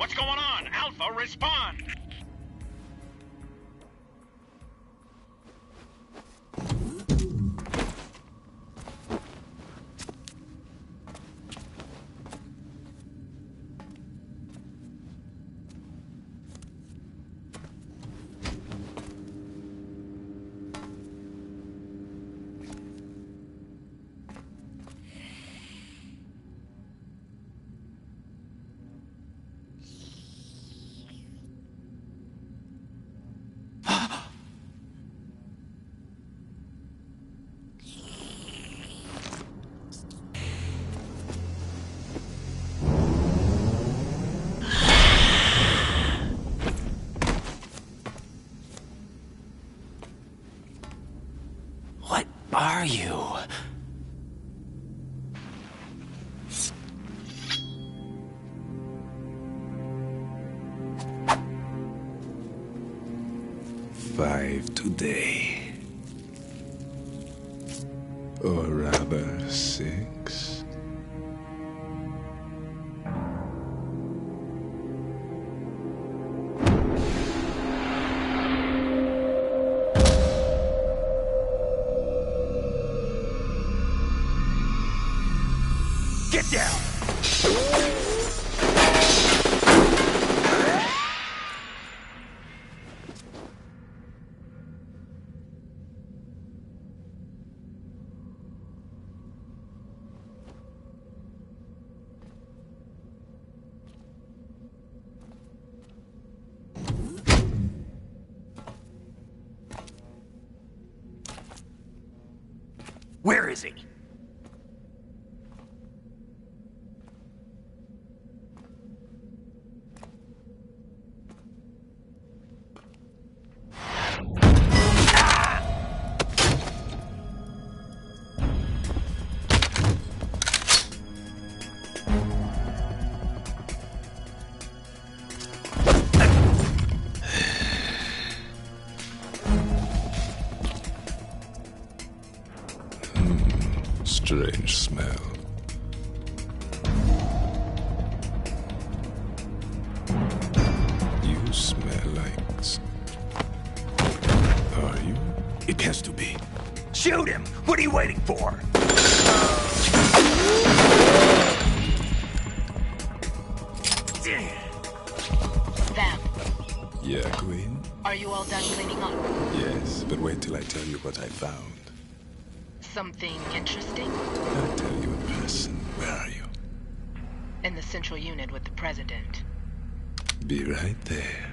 What's going on? Alpha, respond! What are you? Five today. Or rather, 6. Get down! Where is he? Strange smell. You smell like... Are you? It has to be. Shoot him! What are you waiting for? Vam, Yeah, Queen? are you all done cleaning up? Yes, but wait till I tell you what I found. Something interesting? I'll tell you in person. Where are you? In the central unit with the president. Be right there.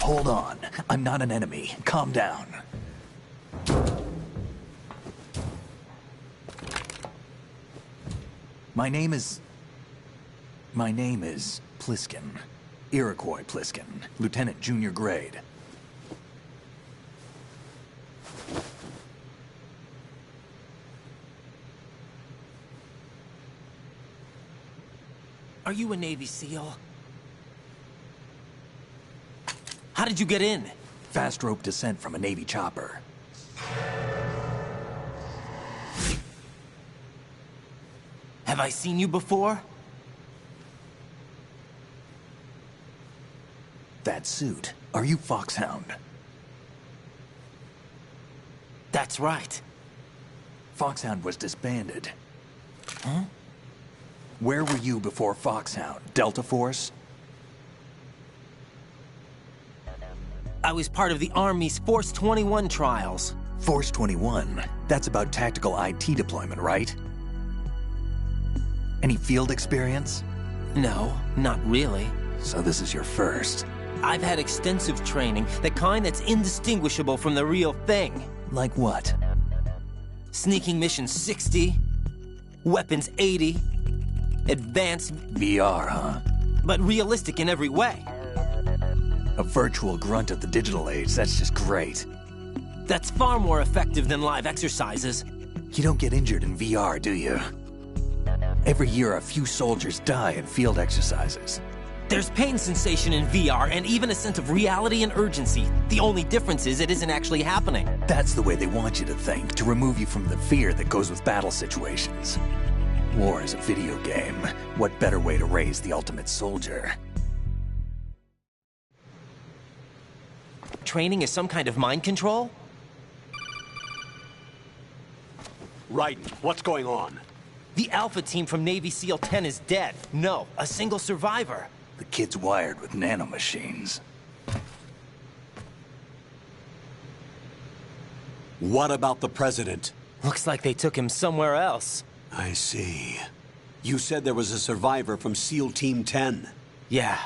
Hold on. I'm not an enemy. Calm down. My name is Pliskin. Iroquois Pliskin. Lieutenant Junior Grade. Are you a Navy SEAL? How did you get in? Fast rope descent from a Navy chopper. Have I seen you before? That suit. Are you Foxhound? That's right. Foxhound was disbanded. Huh? Where were you before Foxhound? Delta Force? I was part of the Army's Force 21 trials. Force 21? That's about tactical IT deployment, right? Any field experience? No, not really. So this is your first. I've had extensive training, the kind that's indistinguishable from the real thing. Like what? Sneaking Mission 60, Weapons 80, Advanced... VR, huh? But realistic in every way. A virtual grunt of the digital age, that's just great. That's far more effective than live exercises. You don't get injured in VR, do you? Every year, a few soldiers die in field exercises. There's pain sensation in VR and even a sense of reality and urgency. The only difference is it isn't actually happening. That's the way they want you to think, to remove you from the fear that goes with battle situations. War is a video game. What better way to raise the ultimate soldier? Training is some kind of mind control? Raiden, what's going on? The Alpha team from Navy SEAL 10 is dead. No, a single survivor. The kid's wired with nanomachines. What about the President? Looks like they took him somewhere else. I see. You said there was a survivor from SEAL Team 10. Yeah,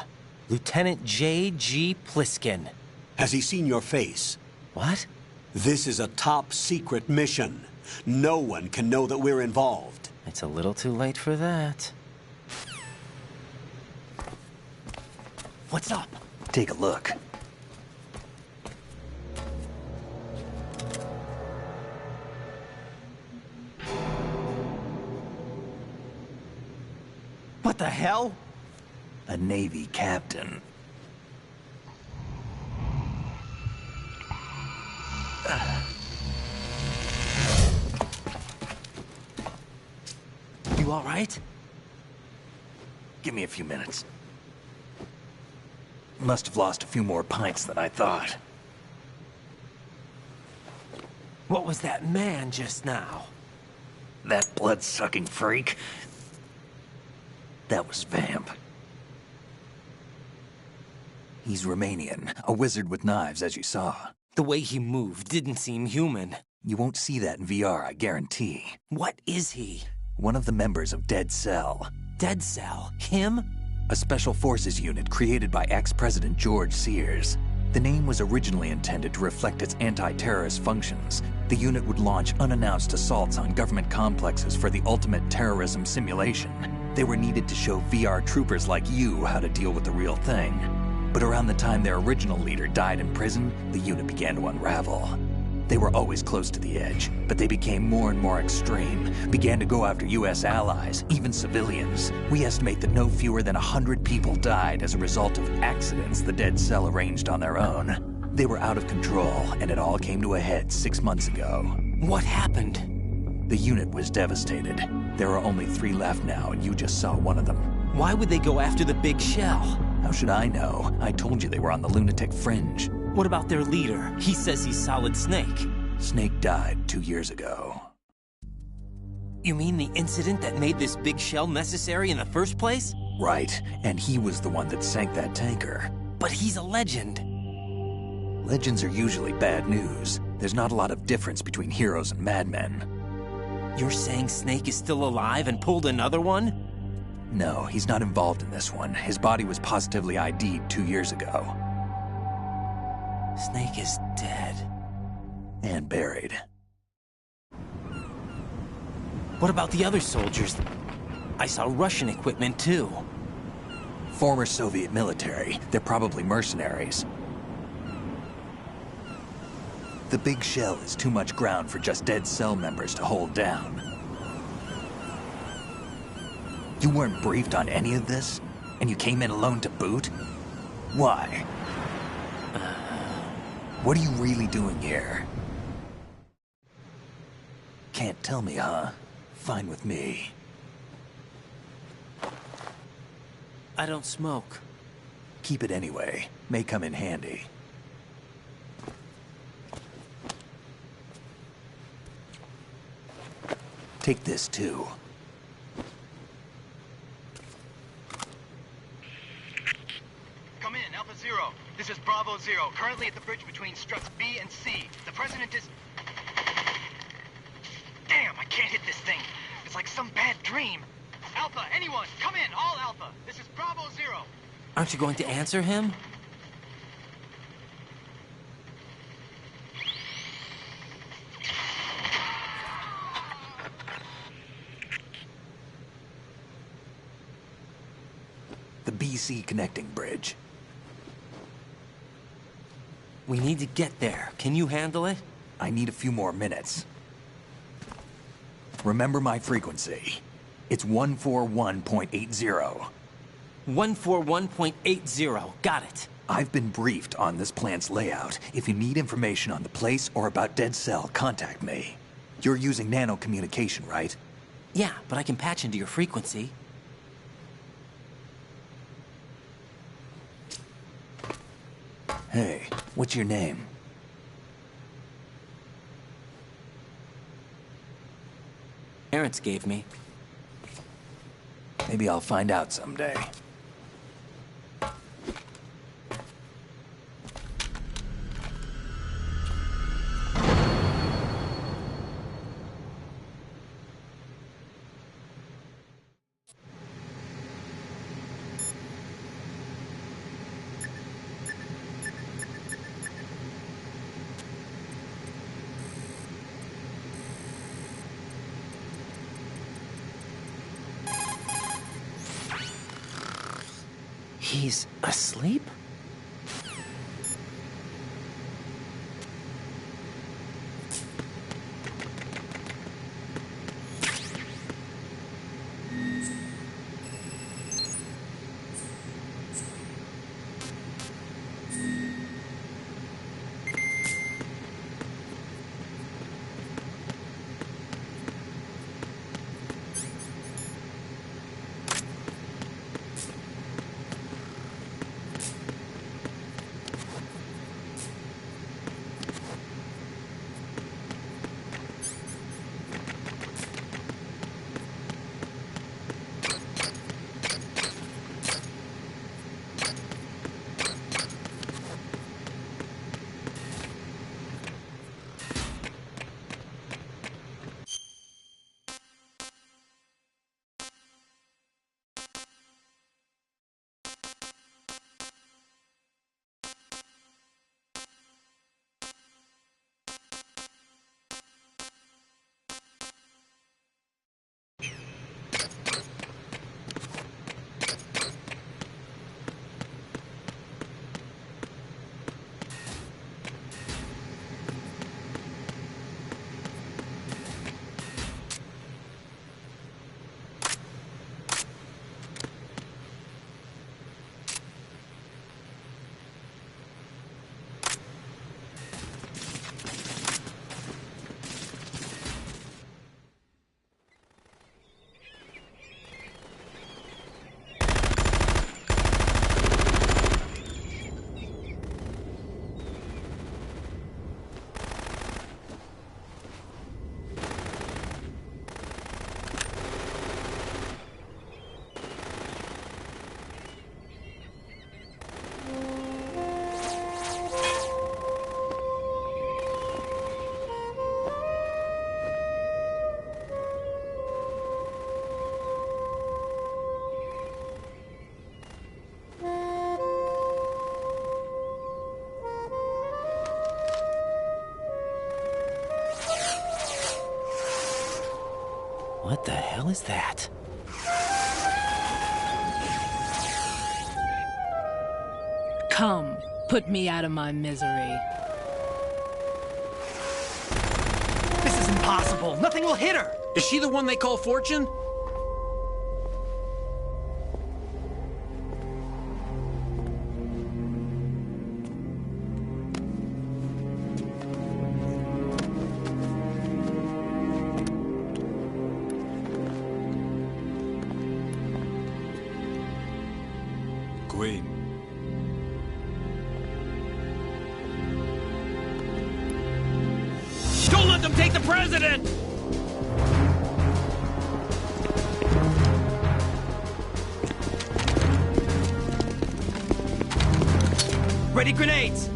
Lieutenant J.G. Pliskin. Has he seen your face? What? This is a top-secret mission. No one can know that we're involved. It's a little too late for that. What's up? Take a look. What the hell? A Navy captain. You all right? Give me a few minutes. Must have lost a few more pints than I thought. What was that man just now? That blood-sucking freak? That was Vamp. He's Romanian, a wizard with knives, as you saw. The way he moved didn't seem human. You won't see that in VR, I guarantee. What is he? One of the members of Dead Cell. Dead Cell? Him? A special forces unit created by ex-President George Sears. The name was originally intended to reflect its anti-terrorist functions. The unit would launch unannounced assaults on government complexes for the ultimate terrorism simulation. They were needed to show VR troopers like you how to deal with the real thing. But around the time their original leader died in prison, the unit began to unravel. They were always close to the edge, but they became more and more extreme, began to go after U.S. allies, even civilians. We estimate that no fewer than 100 people died as a result of accidents the Dead Cell arranged on their own. They were out of control, and it all came to a head 6 months ago. What happened? The unit was devastated. There are only 3 left now, and you just saw one of them. Why would they go after the big shell? How should I know? I told you they were on the lunatic fringe. What about their leader? He says he's Solid Snake. Snake died 2 years ago. You mean the incident that made this big shell necessary in the first place? Right, and he was the one that sank that tanker. But he's a legend. Legends are usually bad news. There's not a lot of difference between heroes and madmen. You're saying Snake is still alive and pulled another one? No, he's not involved in this one. His body was positively ID'd 2 years ago. Snake is dead. And buried. What about the other soldiers? I saw Russian equipment too. Former Soviet military. They're probably mercenaries. The big shell is too much ground for just Dead Cell members to hold down. You weren't briefed on any of this? And you came in alone to boot? Why? What are you really doing here? Can't tell me, huh? Fine with me. I don't smoke. Keep it anyway. May come in handy. Take this, too. Come in, Alpha Zero. This is Bravo Zero, currently at the bridge between struts B and C. The President is... Damn, I can't hit this thing. It's like some bad dream. Alpha, anyone, come in, all Alpha. This is Bravo Zero. Aren't you going to answer him? The BC connecting bridge. We need to get there. Can you handle it? I need a few more minutes. Remember my frequency. It's 141.80. 141.80. Got it. I've been briefed on this plant's layout. If you need information on the place or about Dead Cell, contact me. You're using nano-communication, right? Yeah, but I can patch into your frequency. Hey, what's your name? Parents gave me. Maybe I'll find out someday. He's asleep? What the hell is that? Come, put me out of my misery. This is impossible. Nothing will hit her. Is she the one they call Fortune? Queen. Don't let them take the president! Ready grenades!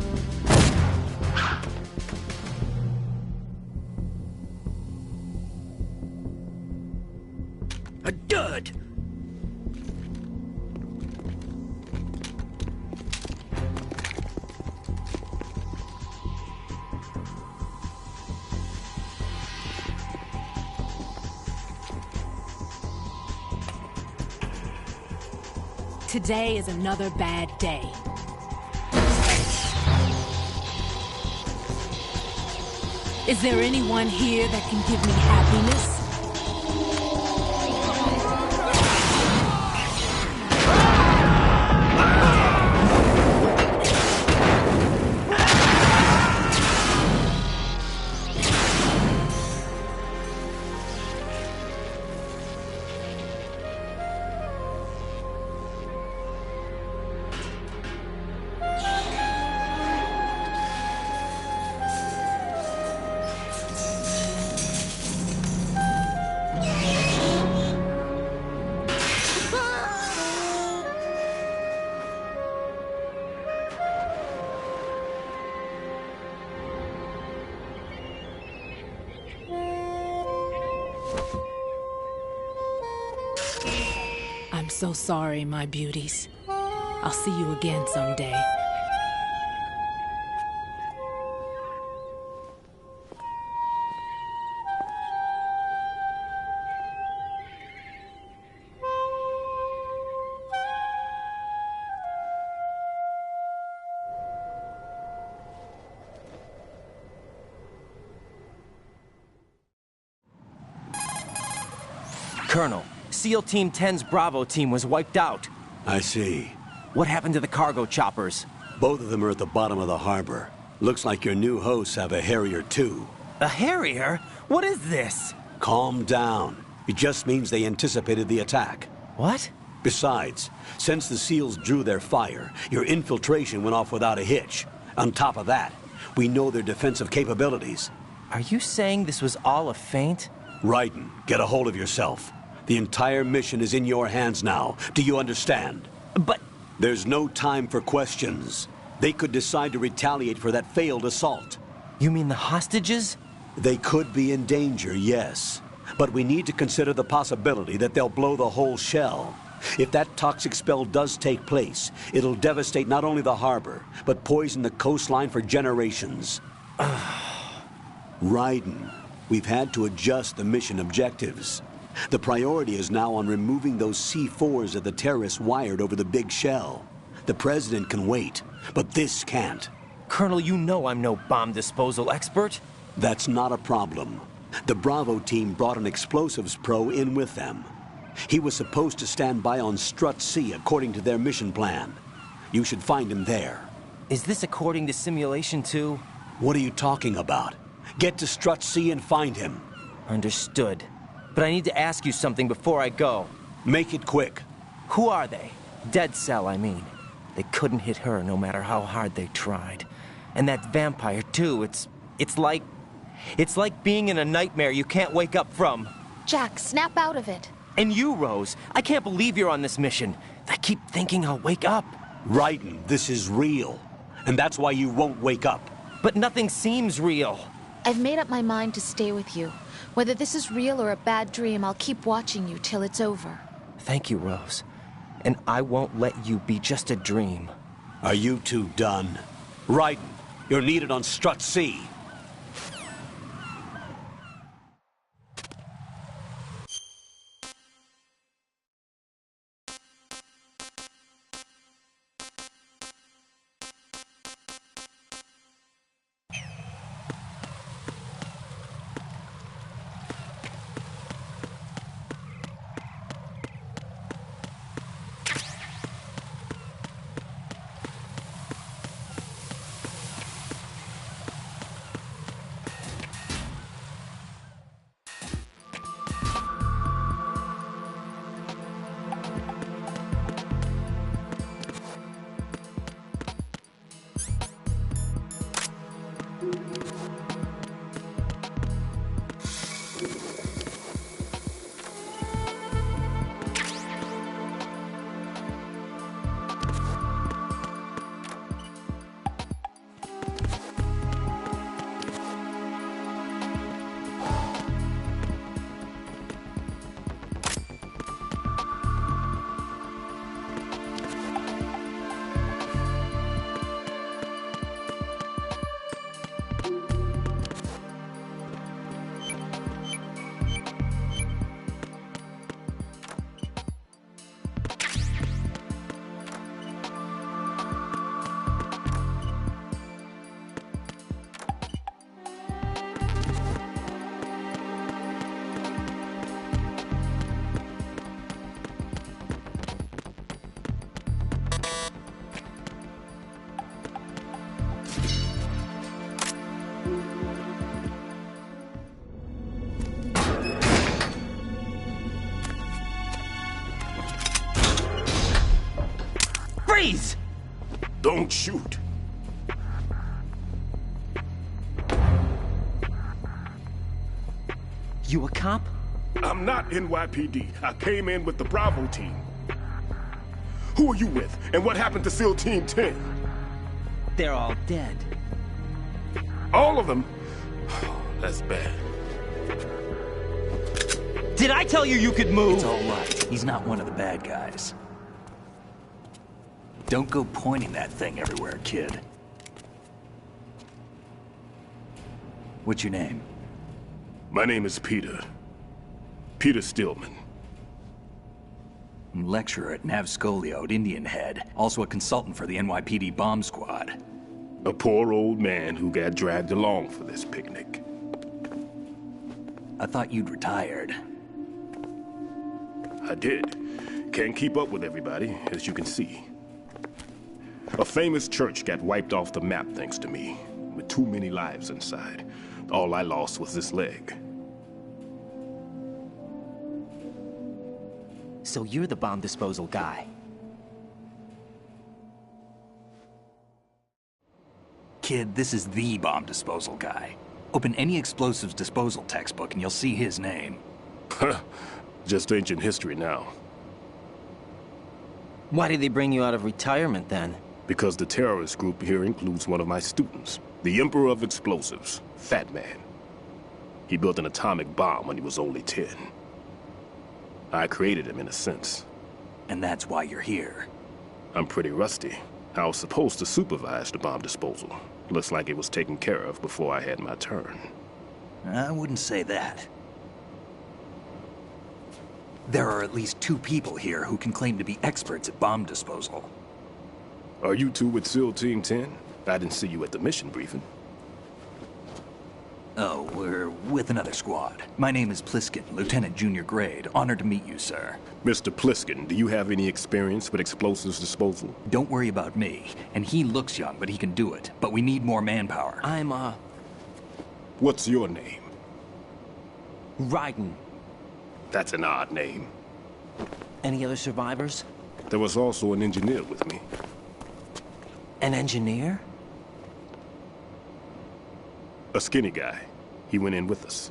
A dud! Today is another bad day. Is there anyone here that can give me happiness? I'm so sorry, my beauties. I'll see you again someday. Colonel, SEAL Team 10's Bravo team was wiped out. I see. What happened to the cargo choppers? Both of them are at the bottom of the harbor. Looks like your new hosts have a Harrier too. A Harrier? What is this? Calm down. It just means they anticipated the attack. What? Besides, since the SEALs drew their fire, your infiltration went off without a hitch. On top of that, we know their defensive capabilities. Are you saying this was all a feint? Raiden, get a hold of yourself. The entire mission is in your hands now. Do you understand? But... There's no time for questions. They could decide to retaliate for that failed assault. You mean the hostages? They could be in danger, yes. But we need to consider the possibility that they'll blow the whole shell. If that toxic spell does take place, it'll devastate not only the harbor, but poison the coastline for generations. Raiden, we've had to adjust the mission objectives. The priority is now on removing those C4s that the terrorists wired over the big shell. The President can wait, but this can't. Colonel, you know I'm no bomb disposal expert. That's not a problem. The Bravo team brought an explosives pro in with them. He was supposed to stand by on Strut C according to their mission plan. You should find him there. Is this according to Simulation 2? What are you talking about? Get to Strut C and find him. Understood. But I need to ask you something before I go. Make it quick. Who are they? Dead Cell, I mean. They couldn't hit her no matter how hard they tried. And that vampire, too, it's like being in a nightmare you can't wake up from. Jack, snap out of it. And you, Rose, I can't believe you're on this mission. I keep thinking I'll wake up. Raiden, this is real. And that's why you won't wake up. But nothing seems real. I've made up my mind to stay with you. Whether this is real or a bad dream, I'll keep watching you till it's over. Thank you, Rose. And I won't let you be just a dream. Are you two done? Raiden, you're needed on Strut C. Freeze! Don't shoot. You a cop? I'm not NYPD. I came in with the Bravo team. Who are you with? And what happened to SEAL Team 10? They're all dead. All of them? That's bad. Did I tell you you could move? It's all right. He's not one of the bad guys. Don't go pointing that thing everywhere, kid. What's your name? My name is Peter. Peter Stillman. Lecturer at Navscolio at Indian Head. Also a consultant for the NYPD bomb squad. A poor old man who got dragged along for this picnic. I thought you'd retired. I did. Can't keep up with everybody, as you can see. A famous church got wiped off the map thanks to me, with too many lives inside. All I lost was this leg. So you're the bomb disposal guy. Kid, this is the bomb disposal guy. Open any explosives disposal textbook and you'll see his name. Just ancient history now. Why did they bring you out of retirement then? Because the terrorist group here includes one of my students, the Emperor of Explosives, Fat Man. He built an atomic bomb when he was only 10. I created him in a sense. And that's why you're here. I'm pretty rusty. I was supposed to supervise the bomb disposal. Looks like it was taken care of before I had my turn. I wouldn't say that. There are at least 2 people here who can claim to be experts at bomb disposal. Are you two with SEAL Team 10? I didn't see you at the mission briefing. Oh, we're with another squad. My name is Pliskin, Lieutenant Junior Grade. Honored to meet you, sir. Mr. Pliskin, do you have any experience with explosives disposal? Don't worry about me. And he looks young, but he can do it. But we need more manpower. What's your name? Raiden. That's an odd name. Any other survivors? There was also an engineer with me. An engineer? A skinny guy. He went in with us.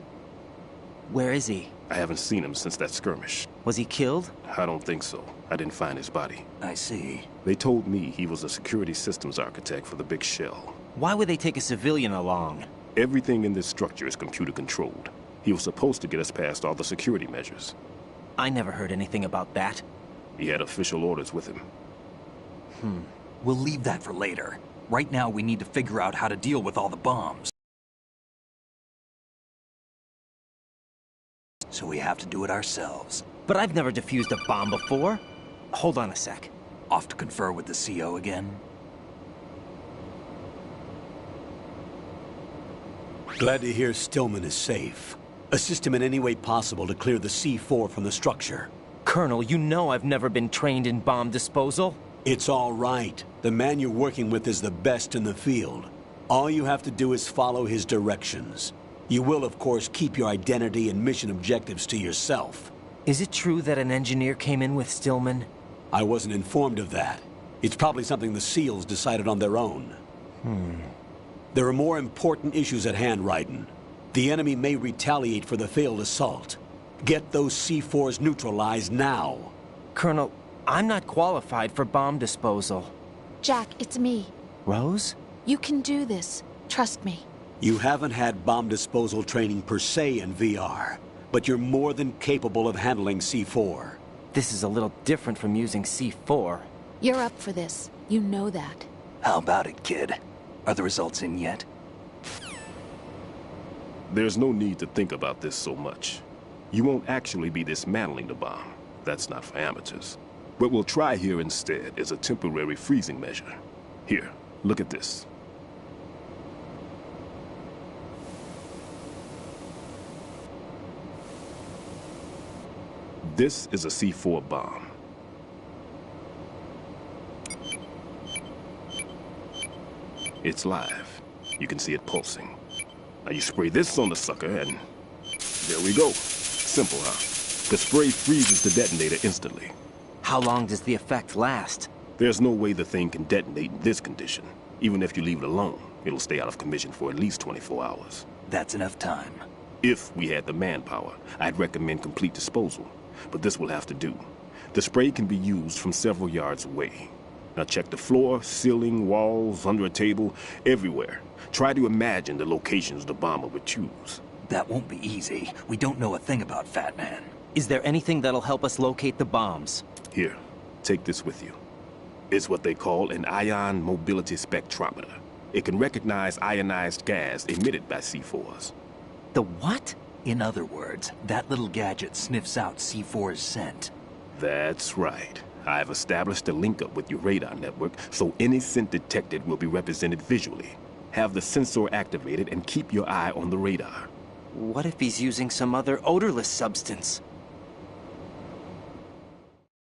Where is he? I haven't seen him since that skirmish. Was he killed? I don't think so. I didn't find his body. I see. They told me he was a security systems architect for the big shell. Why would they take a civilian along? Everything in this structure is computer controlled. He was supposed to get us past all the security measures. I never heard anything about that. He had official orders with him. We'll leave that for later. Right now, we need to figure out how to deal with all the bombs. So we have to do it ourselves. But I've never defused a bomb before. Hold on a sec. Off to confer with the CO again? Glad to hear Stillman is safe. Assist him in any way possible to clear the C4 from the structure. Colonel, you know I've never been trained in bomb disposal. It's all right. The man you're working with is the best in the field. All you have to do is follow his directions. You will, of course, keep your identity and mission objectives to yourself. Is it true that an engineer came in with Stillman? I wasn't informed of that. It's probably something the SEALs decided on their own. There are more important issues at hand, Raiden. The enemy may retaliate for the failed assault. Get those C4s neutralized now. Colonel, I'm not qualified for bomb disposal. Jack, it's me. Rose? You can do this. Trust me. You haven't had bomb disposal training per se in VR, but you're more than capable of handling C4. This is a little different from using C4. You're up for this. You know that. How about it, kid? Are the results in yet? There's no need to think about this so much. You won't actually be dismantling the bomb. That's not for amateurs. What we'll try here instead is a temporary freezing measure. Here, look at this. This is a C4 bomb. It's live. You can see it pulsing. Now you spray this on the sucker and there we go. Simple, huh? The spray freezes the detonator instantly. How long does the effect last? There's no way the thing can detonate in this condition. Even if you leave it alone, it'll stay out of commission for at least 24 hours. That's enough time. If we had the manpower, I'd recommend complete disposal. But this will have to do. The spray can be used from several yards away. Now check the floor, ceiling, walls, under a table, everywhere. Try to imagine the locations the bomber would choose. That won't be easy. We don't know a thing about Fat Man. Is there anything that'll help us locate the bombs? Here, take this with you. It's what they call an ion mobility spectrometer. It can recognize ionized gas emitted by C4s. The what? In other words, that little gadget sniffs out C4's scent. That's right. I've established a link-up with your radar network, so any scent detected will be represented visually. Have the sensor activated and keep your eye on the radar. What if he's using some other odorless substance?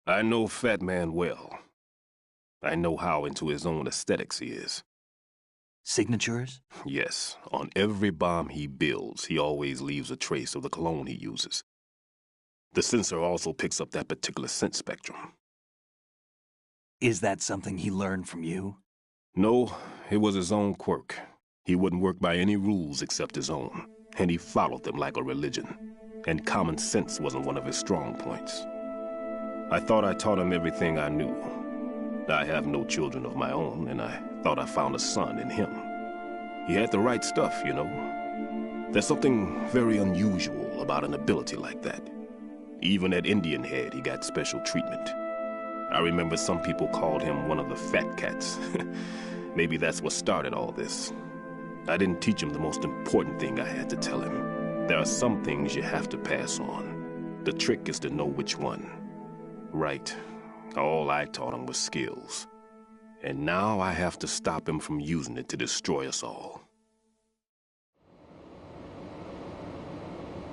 I know Fat Man well. I know how into his own aesthetics he is. Signatures? Yes. On every bomb he builds, he always leaves a trace of the cologne he uses. The sensor also picks up that particular scent spectrum. Is that something he learned from you? No, it was his own quirk. He wouldn't work by any rules except his own, and he followed them like a religion. And common sense wasn't one of his strong points. I thought I taught him everything I knew. I have no children of my own, and I thought I found a son in him. He had the right stuff, you know. There's something very unusual about an ability like that. Even at Indian Head, he got special treatment. I remember some people called him one of the fat cats. Maybe that's what started all this. I didn't teach him the most important thing I had to tell him. There are some things you have to pass on. The trick is to know which one. Right. All I taught him was skills. And now I have to stop him from using it to destroy us all.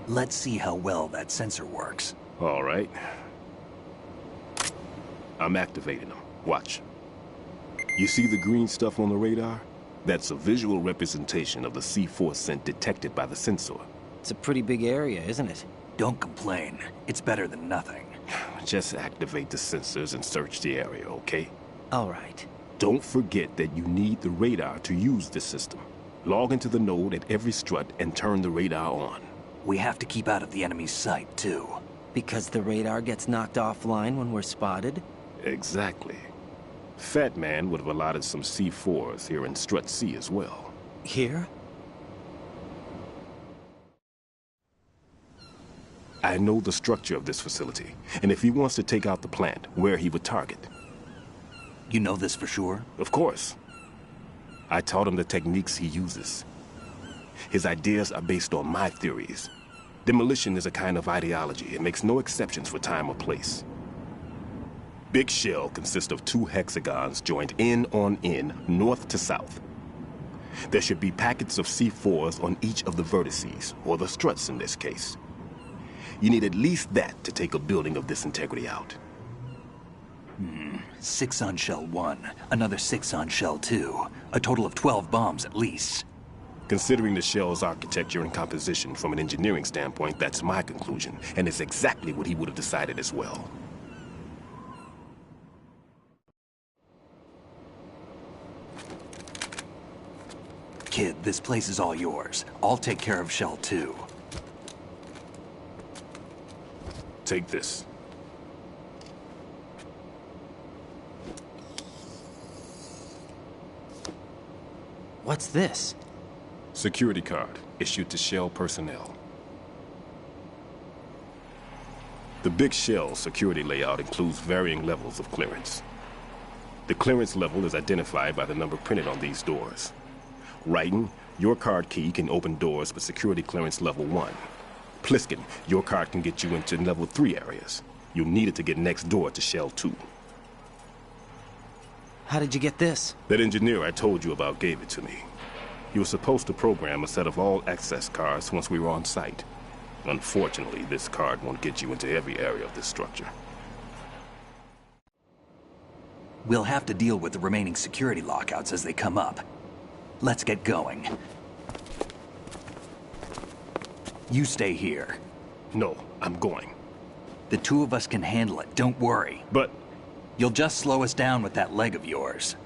Let's see how well that sensor works. All right. I'm activating them. Watch. You see the green stuff on the radar? That's a visual representation of the C4 scent detected by the sensor. It's a pretty big area, isn't it? Don't complain. It's better than nothing. Just activate the sensors and search the area, okay? All right. Don't forget that you need the radar to use this system. Log into the node at every strut and turn the radar on. We have to keep out of the enemy's sight, too. Because the radar gets knocked offline when we're spotted? Exactly. Fat Man would have allotted some C4s here in Strut C as well. Here? I know the structure of this facility, and if he wants to take out the plant, where he would target. You know this for sure? Of course. I taught him the techniques he uses. His ideas are based on my theories. Demolition is a kind of ideology. It makes no exceptions for time or place. Big Shell consists of 2 hexagons joined end on end, north to south. There should be packets of C4s on each of the vertices, or the struts in this case. You need at least that to take a building of this integrity out. 6 on Shell 1, another 6 on Shell 2. A total of 12 bombs at least. Considering the shell's architecture and composition from an engineering standpoint, that's my conclusion, and it's exactly what he would have decided as well. Kid, this place is all yours. I'll take care of Shell 2. Take this. What's this? Security card, issued to Shell personnel. The Big Shell security layout includes varying levels of clearance. The clearance level is identified by the number printed on these doors. Raiden, your card key can open doors with security clearance level 1. Pliskin, your card can get you into level 3 areas. You'll need it to get next door to Shell 2. How did you get this? That engineer I told you about gave it to me. He was supposed to program a set of all access cards once we were on site. Unfortunately, this card won't get you into every area of this structure. We'll have to deal with the remaining security lockouts as they come up. Let's get going. You stay here. No, I'm going. The 2 of us can handle it, don't worry. But... You'll just slow us down with that leg of yours.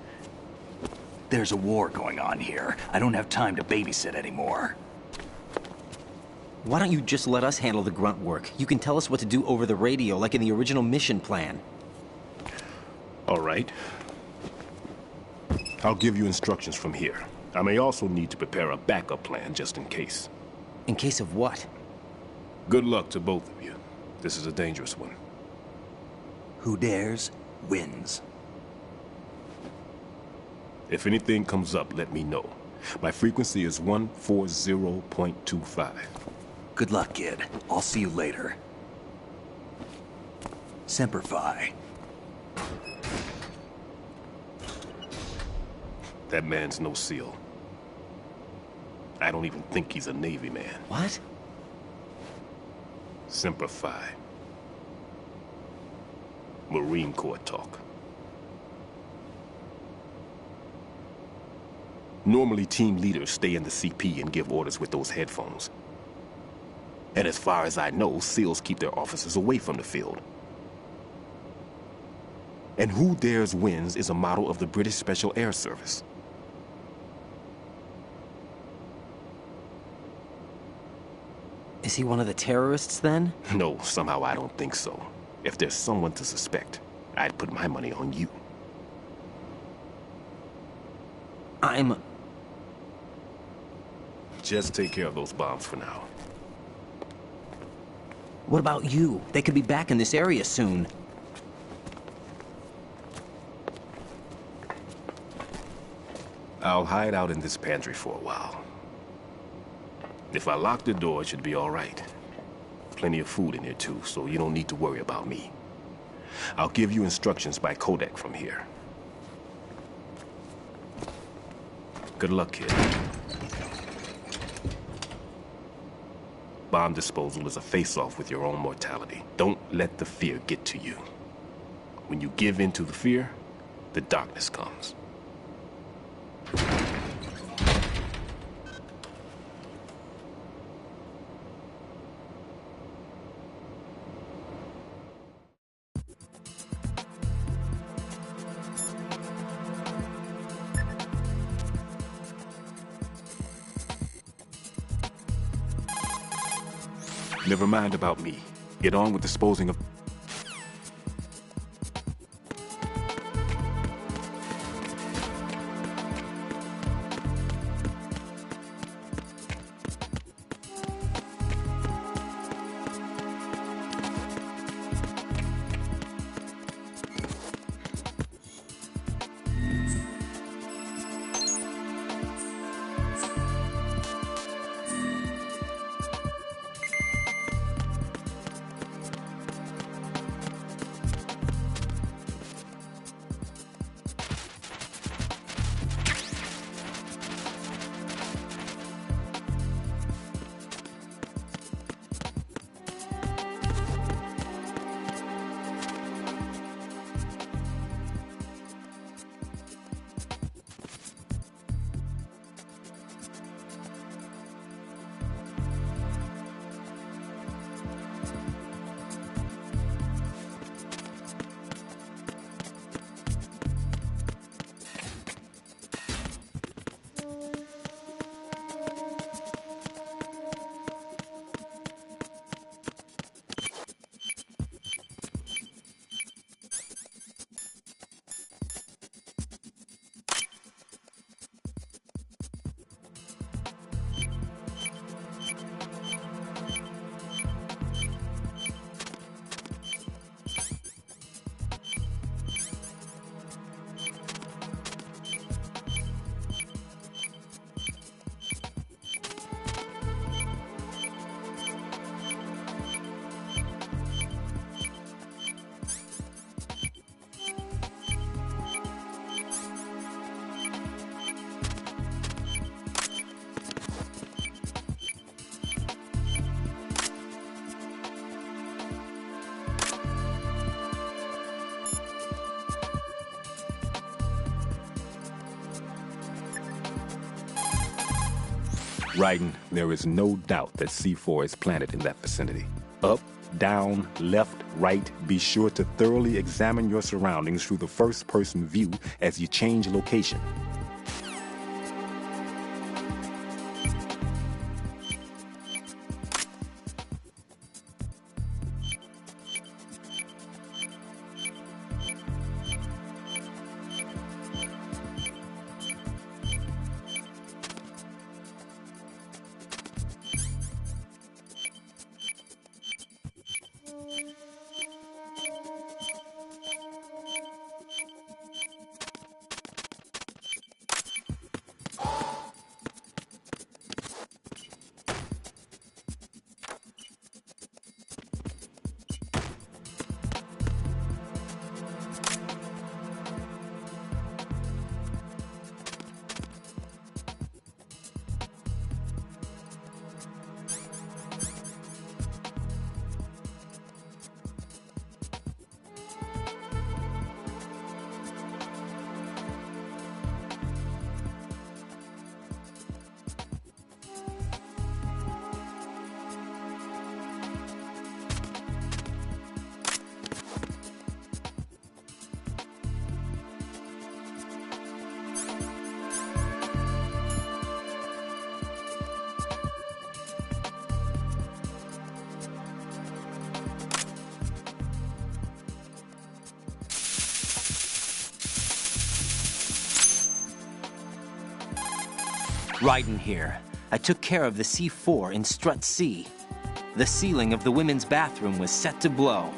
There's a war going on here. I don't have time to babysit anymore. Why don't you just let us handle the grunt work? You can tell us what to do over the radio, like in the original mission plan. All right. I'll give you instructions from here. I may also need to prepare a backup plan just in case. In case of what? Good luck to both of you. This is a dangerous one. Who dares, wins. If anything comes up, let me know. My frequency is 140.25. Good luck, kid. I'll see you later. Semper Fi. That man's no SEAL. I don't even think he's a Navy man. What? Semper Fi. Marine Corps talk. Normally, team leaders stay in the CP and give orders with those headphones. And as far as I know, SEALs keep their officers away from the field. And Who Dares Wins is a model of the British Special Air Service. Is he one of the terrorists, then? No, somehow I don't think so. If there's someone to suspect, I'd put my money on you. Just take care of those bombs for now. What about you? They could be back in this area soon. I'll hide out in this pantry for a while. If I lock the door, it should be all right. Plenty of food in here, too, so you don't need to worry about me. I'll give you instructions by codec from here. Good luck, kid. Bomb disposal is a face-off with your own mortality. Don't let the fear get to you. When you give in to the fear, the darkness comes. Never mind about me. Get on with disposing of... Raiden, there is no doubt that C4 is planted in that vicinity. Up, down, left, right, be sure to thoroughly examine your surroundings through the first-person view as you change location. Raiden here. I took care of the C4 in Strut C. The ceiling of the women's bathroom was set to blow.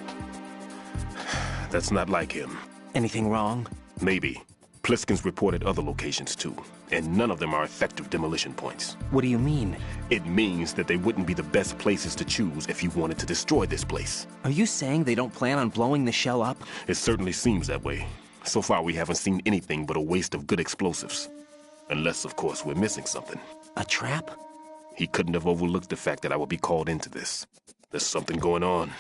That's not like him. Anything wrong? Maybe. Pliskin's reported other locations too, and none of them are effective demolition points. What do you mean? It means that they wouldn't be the best places to choose if you wanted to destroy this place. Are you saying they don't plan on blowing the shell up? It certainly seems that way. So far, we haven't seen anything but a waste of good explosives. Unless, of course, we're missing something. A trap? He couldn't have overlooked the fact that I would be called into this. There's something going on.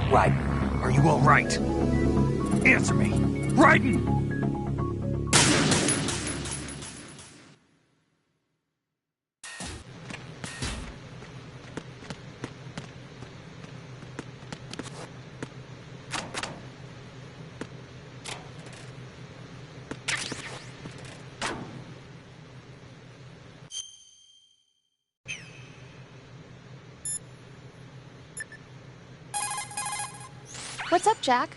Raiden, are you all right? Answer me. Raiden! What's up, Jack?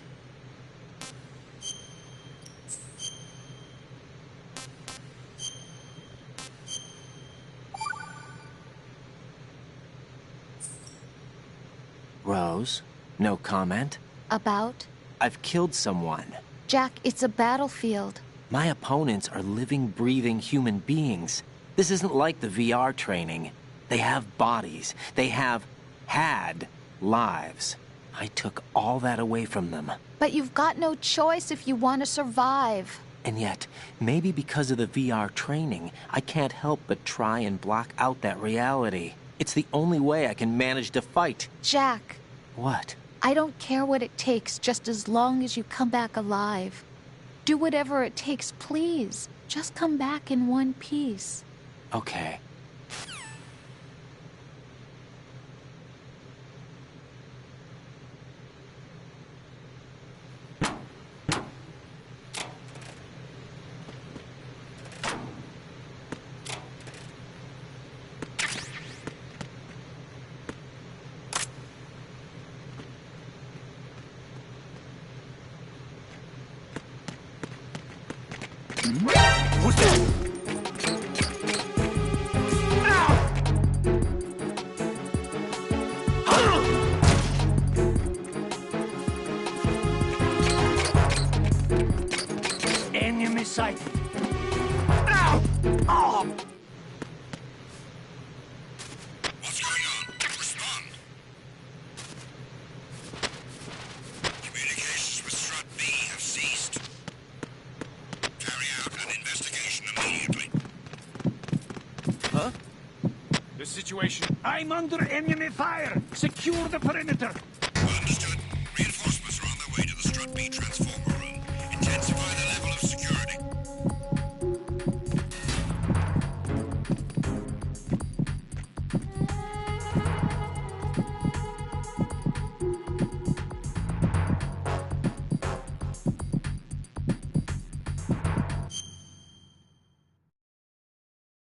Rose, no comment? About? I've killed someone. Jack, it's a battlefield. My opponents are living, breathing human beings. This isn't like the VR training. They have bodies. They have had lives. I took all that away from them. But you've got no choice if you want to survive. And yet, maybe because of the VR training, I can't help but try and block out that reality. It's the only way I can manage to fight. Jack. What? I don't care what it takes, just as long as you come back alive. Do whatever it takes, please. Just come back in one piece. Okay. situation? I'm under enemy fire. Secure the perimeter. Understood. Reinforcements are on their way to the Strut B transformer.